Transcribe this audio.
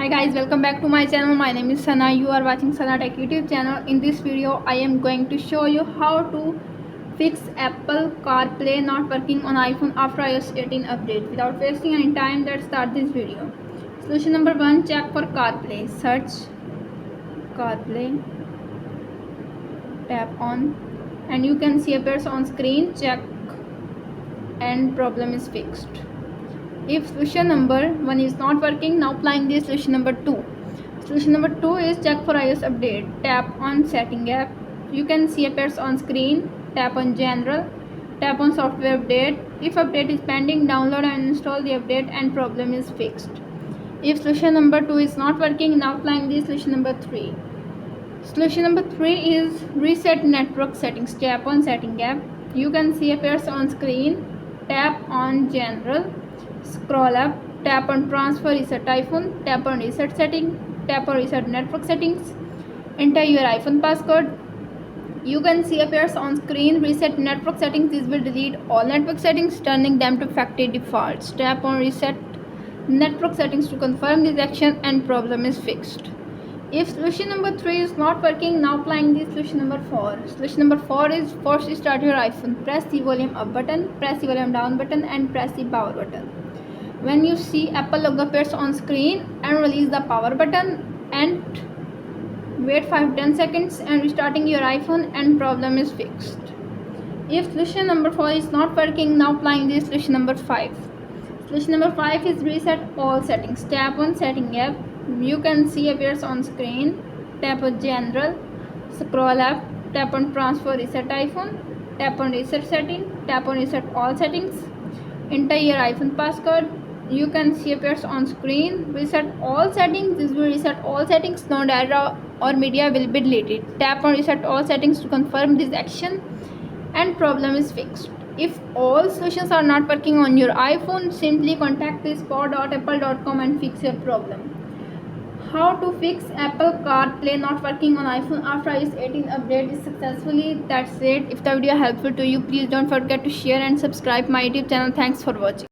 Hi guys, welcome back to my channel. My name is Sana. You are watching Sana Tech YouTube channel. In this video, I am going to show you how to fix Apple CarPlay not working on iPhone after iOS 18 update. Without wasting any time, let's start this video. Solution number 1, check for CarPlay. Search CarPlay, tap on, and you can see appears on screen. Check and problem is fixed. If solution number 1 is not working, now applying this solution number 2. Solution number 2 is check for iOS update. Tap on setting app. You can see appears on screen. Tap on general. Tap on software update. If update is pending, download and install the update and problem is fixed. If solution number 2 is not working, now applying this solution number 3. Solution number 3 is reset network settings. Tap on setting app. You can see appears on screen. Tap on general. Scroll up, tap on transfer reset iPhone, tap on reset setting, tap on reset network settings, enter your iPhone passcode. You can see appears on screen reset network settings. This will delete all network settings, turning them to factory defaults. Tap on reset network settings to confirm this action and problem is fixed. If solution number 3 is not working, now applying this solution number 4. Solution number 4 is first start your iPhone. Press the volume up button, press the volume down button and press the power button. When you see Apple logo appears on screen, and release the power button and wait 5-10 seconds and restarting your iPhone and problem is fixed. If solution number 4 is not working, now applying this solution number 5. Solution number 5 is reset all settings. Tap on setting app. You can see appears on screen. Tap on general, scroll up, tap on transfer reset iPhone, tap on reset setting, tap on reset all settings, enter your iPhone passcode. You can see appears on screen. Reset all settings. This will reset all settings. No data or media will be deleted. Tap on reset all settings to confirm this action and problem is fixed. If all solutions are not working on your iPhone, simply contact support.apple.com and fix your problem. How to fix Apple CarPlay not working on iPhone after iOS 18 update is successfully. That's it. If the video helpful to you, please don't forget to share and subscribe my YouTube channel. Thanks for watching.